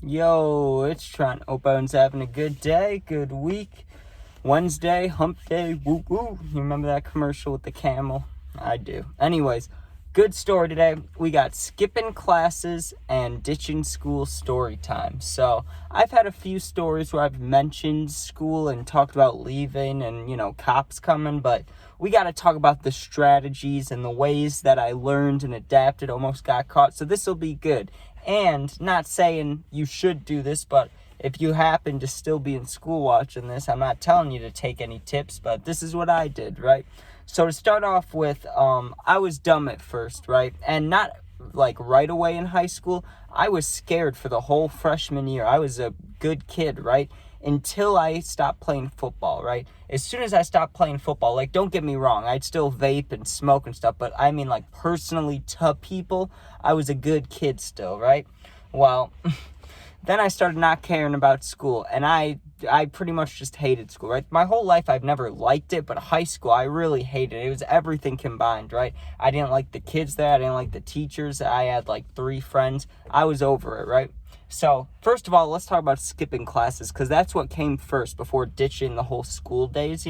Yo, it's Trent. Hope everyone's having a good day, good week. Wednesday, hump day, woo woo. You remember that commercial with the camel? I do. Anyways, good story today. We got skipping classes and ditching school story time. So, I've had a few stories where I've mentioned school and talked about leaving and, cops coming, but we got to talk about the strategies and the ways that I learned and adapted, almost got caught. So, this will be good. And not saying you should do this, but if you happen to still be in school watching this, I'm not telling you to take any tips, but this is what I did, right? So to start off with, I was dumb at first, right? And not like right away in high school. I was scared for the whole freshman year. I was a good kid, right? Until I stopped playing football, right? As soon as I stopped playing football, like, don't get me wrong, I'd still vape and smoke and stuff, but I mean, like, personally to people, I was a good kid still, right? Well, then I started not caring about school, and I pretty much just hated school, right? My whole life, I've never liked it, but high school, I really hated it. It was everything combined, right? I didn't like the kids there. I didn't like the teachers. I had, 3 friends. I was over it, right? So, first of all, let's talk about skipping classes, because that's what came first before ditching the whole school days,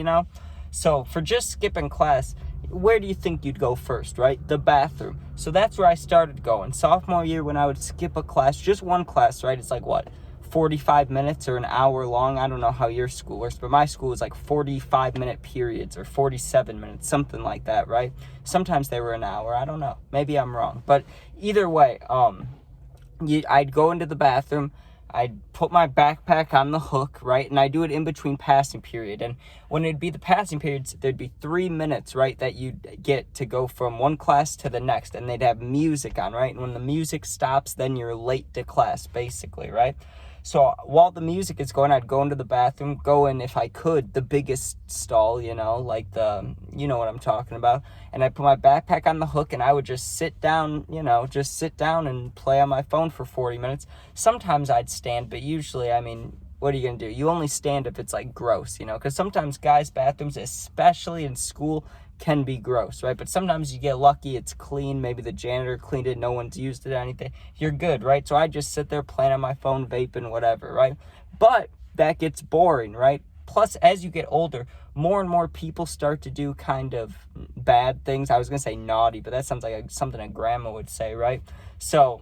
So, for just skipping class, where do you think you'd go first, right? The bathroom. So that's where I started going. Sophomore year, when I would skip a class, just one class, right? It's 45 minutes or an hour long. I don't know how your school works, but my school was 45-minute periods or 47 minutes, something like that, right? Sometimes they were an hour. I don't know. Maybe I'm wrong. But either way, I'd go into the bathroom, I'd put my backpack on the hook, right? And I do it in between passing period. And when it'd be the passing periods, there'd be 3 minutes, right, that you'd get to go from one class to the next. And they'd have music on, right? And when the music stops, then you're late to class, basically, right? So while the music is going, I'd go into the bathroom, go in, if I could, the biggest stall, you know what I'm talking about. And I'd put my backpack on the hook, and I would just sit down, and play on my phone for 40 minutes. Sometimes I'd stand, but usually, what are you going to do? You only stand if it's, gross, because sometimes guys' bathrooms, especially in school, can be gross, right? But sometimes you get lucky, it's clean, maybe the janitor cleaned it, no one's used it or anything, you're good, right? So I just sit there playing on my phone, vaping, whatever, right? But that gets boring, right? Plus, as you get older, more and more people start to do kind of bad things. I was going to say naughty, but that sounds like something a grandma would say, right? So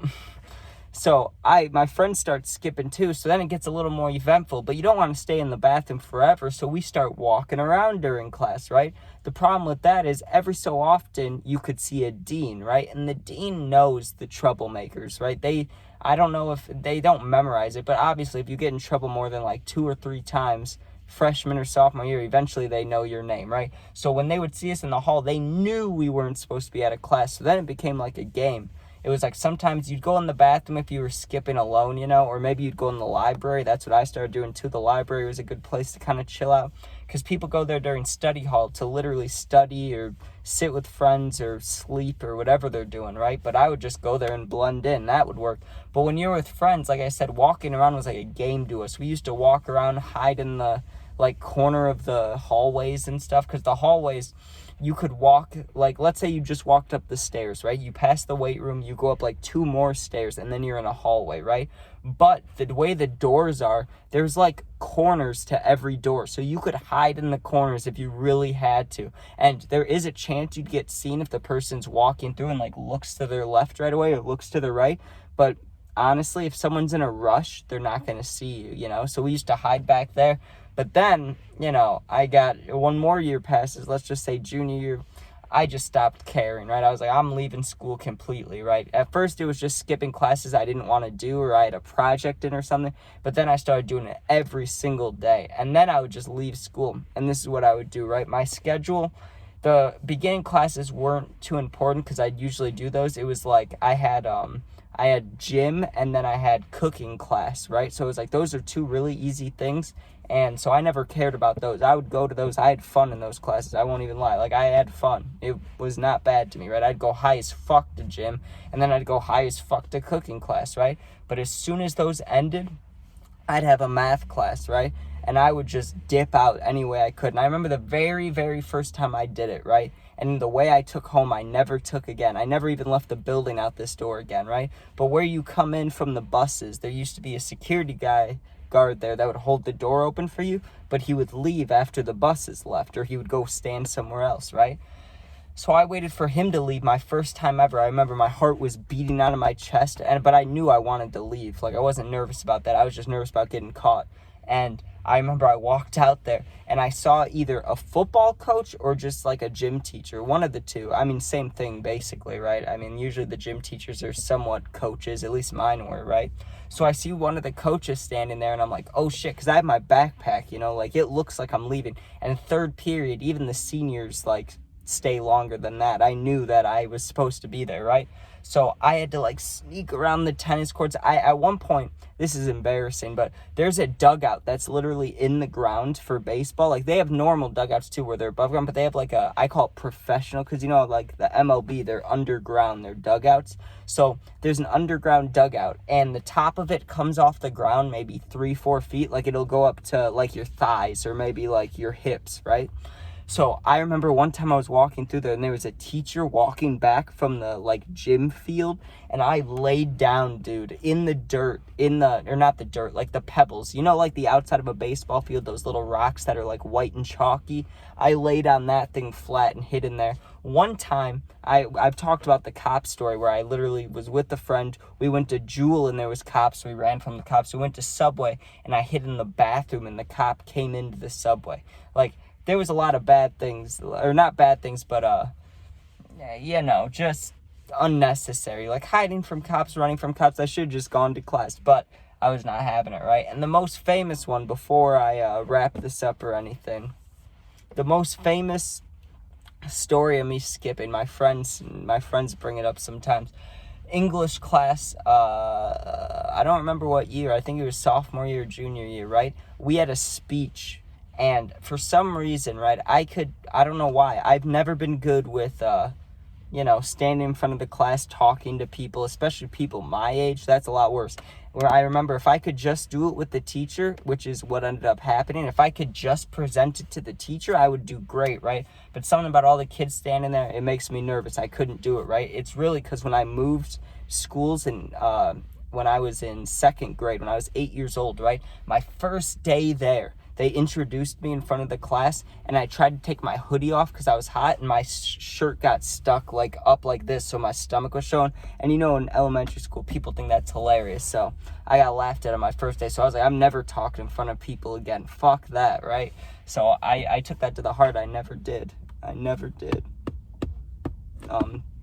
my friends start skipping too, so then it gets a little more eventful, but you don't want to stay in the bathroom forever, so we start walking around during class, right? The problem with that is every so often you could see a dean, right? And the dean knows the troublemakers, right? I don't know if they don't memorize it, but obviously if you get in trouble more than 2 or 3 times, freshman or sophomore year, eventually they know your name, right? So when they would see us in the hall, they knew we weren't supposed to be out of class, so then it became like a game. It was sometimes you'd go in the bathroom if you were skipping alone, or maybe you'd go in the library. That's what I started doing too. The library was a good place to kind of chill out, because people go there during study hall to literally study or sit with friends or sleep or whatever they're doing, right? But I would just go there and blend in. That would work. But when you're with friends, like I said, walking around was like a game to us. We used to walk around, hide in the corner of the hallways and stuff, because the hallways, you could walk, let's say you just walked up the stairs, right? You pass the weight room, you go up 2 more stairs, and then you're in a hallway, right? But the way the doors are, there's corners to every door, so you could hide in the corners if you really had to. And there is a chance you'd get seen if the person's walking through and looks to their left right away or looks to the right. But honestly, if someone's in a rush, they're not going to see you, So we used to hide back there. But then, I got 1 more year passes, let's just say junior year, I just stopped caring, right? I was I'm leaving school completely, right? At first, it was just skipping classes I didn't want to do, or I had a project in or something, but then I started doing it every single day, and then I would just leave school, and this is what I would do, right? My schedule, the beginning classes weren't too important, because I'd usually do those. It was I had gym, and then I had cooking class, right? So it was those are 2 really easy things, and so I never cared about those. I would go to those. I had fun in those classes. I won't even lie. I had fun. It was not bad to me, right? I'd go high as fuck to gym, and then I'd go high as fuck to cooking class, right? But as soon as those ended, I'd have a math class, right? and I would just dip out any way I could. And I remember the very, very first time I did it, right? And the way I took home, I never took again. I never even left the building out this door again, right? But where you come in from the buses, there used to be a security guard there that would hold the door open for you, but he would leave after the buses left, or he would go stand somewhere else, right? So I waited for him to leave my first time ever. I remember my heart was beating out of my chest, but I knew I wanted to leave. Like, I wasn't nervous about that. I was just nervous about getting caught. And I remember I walked out there and I saw either a football coach or just like a gym teacher, one of the two. I mean, same thing basically, right? I mean, usually the gym teachers are somewhat coaches, at least mine were, right? So I see one of the coaches standing there and I'm like, oh shit, because I have my backpack, you know, like it looks like I'm leaving. And third period, even the seniors like stay longer than that. I knew that I was supposed to be there, right? So I had to like sneak around the tennis courts. At one point, this is embarrassing, but there's a dugout that's literally in the ground for baseball. Like, they have normal dugouts too where they're above ground, but they have like I call it professional, because you know, like the MLB, they're underground, they're dugouts. So there's an underground dugout and the top of it comes off the ground maybe 3-4 feet. Like, it'll go up to like your thighs or maybe like your hips, right? So I remember one time I was walking through there and there was a teacher walking back from the like gym field, and I laid down, dude, in the dirt, or not the dirt, like the pebbles, you know, like the outside of a baseball field, those little rocks that are like white and chalky. I laid on that thing flat and hid in there. One time, I've talked about the cop story where I literally was with a friend. We went to Jewel and there was cops. We ran from the cops. We went to Subway and I hid in the bathroom and the cop came into the Subway. Like, there was a lot of bad things, or not bad things, but, you know, just unnecessary. Like, hiding from cops, running from cops. I should have just gone to class, but I was not having it, right? And the most famous one, before I wrap this up or anything, the most famous story of me skipping, my friends bring it up sometimes. English class, I don't remember what year. I think it was sophomore year or junior year, right? We had a speech. And for some reason, right, I don't know why, I've never been good with, you know, standing in front of the class, talking to people, especially people my age. That's a lot worse. Where I remember if I could just do it with the teacher, which is what ended up happening, if I could just present it to the teacher, I would do great, right? But something about all the kids standing there, it makes me nervous. I couldn't do it, right? It's really because when I moved schools and, when I was in second grade, when I was 8 years old, right, my first day there, they introduced me in front of the class, and I tried to take my hoodie off because I was hot, and my shirt got stuck like up like this, so my stomach was showing. And you know, in elementary school, people think that's hilarious. So I got laughed at on my first day. So I was like, I'm never talking in front of people again. Fuck that, right? So I took that to the heart. I never did.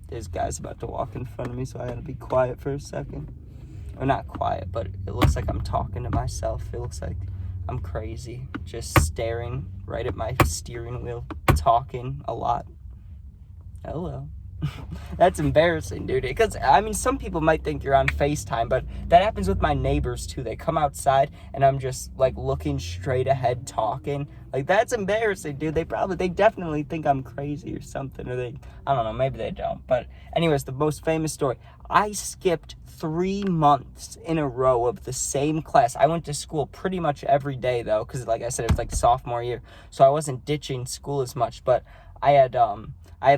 There's guys about to walk in front of me, so I gotta be quiet for a second. Or not quiet, but it looks like I'm talking to myself. It looks like I'm crazy, just staring right at my steering wheel, talking a lot. Hello. That's embarrassing, dude. Because, I mean, some people might think you're on FaceTime, but that happens with my neighbors, too. They come outside, and I'm just, like, looking straight ahead, talking. Like, that's embarrassing, dude. They definitely think I'm crazy or something, or I don't know, maybe they don't. But anyways, the most famous story. I skipped 3 months in a row of the same class. I went to school pretty much every day, though, because, like I said, it was, like, sophomore year. So I wasn't ditching school as much, but I had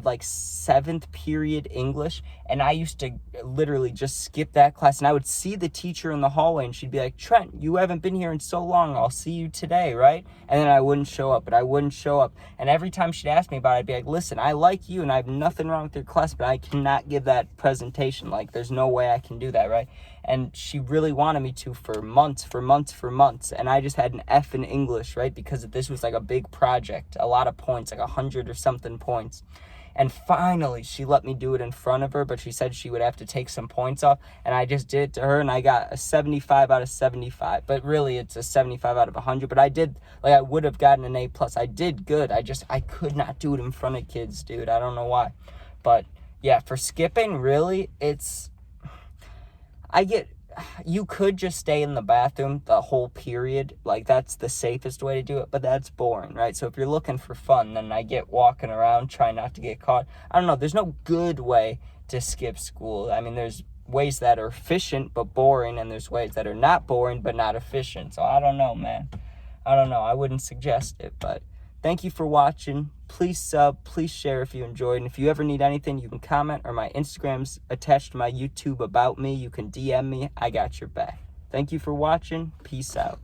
like 7th period English, and I used to literally just skip that class, and I would see the teacher in the hallway, and she'd be like, Trent, you haven't been here in so long, I'll see you today, right? And then I wouldn't show up, and every time she'd ask me about it, I'd be like, listen, I like you, and I have nothing wrong with your class, but I cannot give that presentation, like, there's no way I can do that, right? And she really wanted me to for months, and I just had an F in English, right? Because this was like a big project, a lot of points, like 100 or something points. And finally, she let me do it in front of her, but she said she would have to take some points off, and I just did it to her, and I got a 75 out of 75, but really, it's a 75 out of 100, but I would have gotten an A+. I did good. I could not do it in front of kids, dude. I don't know why. But, yeah, for skipping, really, you could just stay in the bathroom the whole period. Like, that's the safest way to do it, but that's boring, right? So if you're looking for fun, then I get walking around, trying not to get caught. I don't know. There's no good way to skip school. I mean, there's ways that are efficient but boring, and there's ways that are not boring but not efficient. So I don't know, man. I don't know. I wouldn't suggest it, but thank you for watching. Please sub, please share if you enjoyed. And if you ever need anything, you can comment, or my Instagram's attached to my YouTube About Me. You can DM me. I got your back. Thank you for watching. Peace out.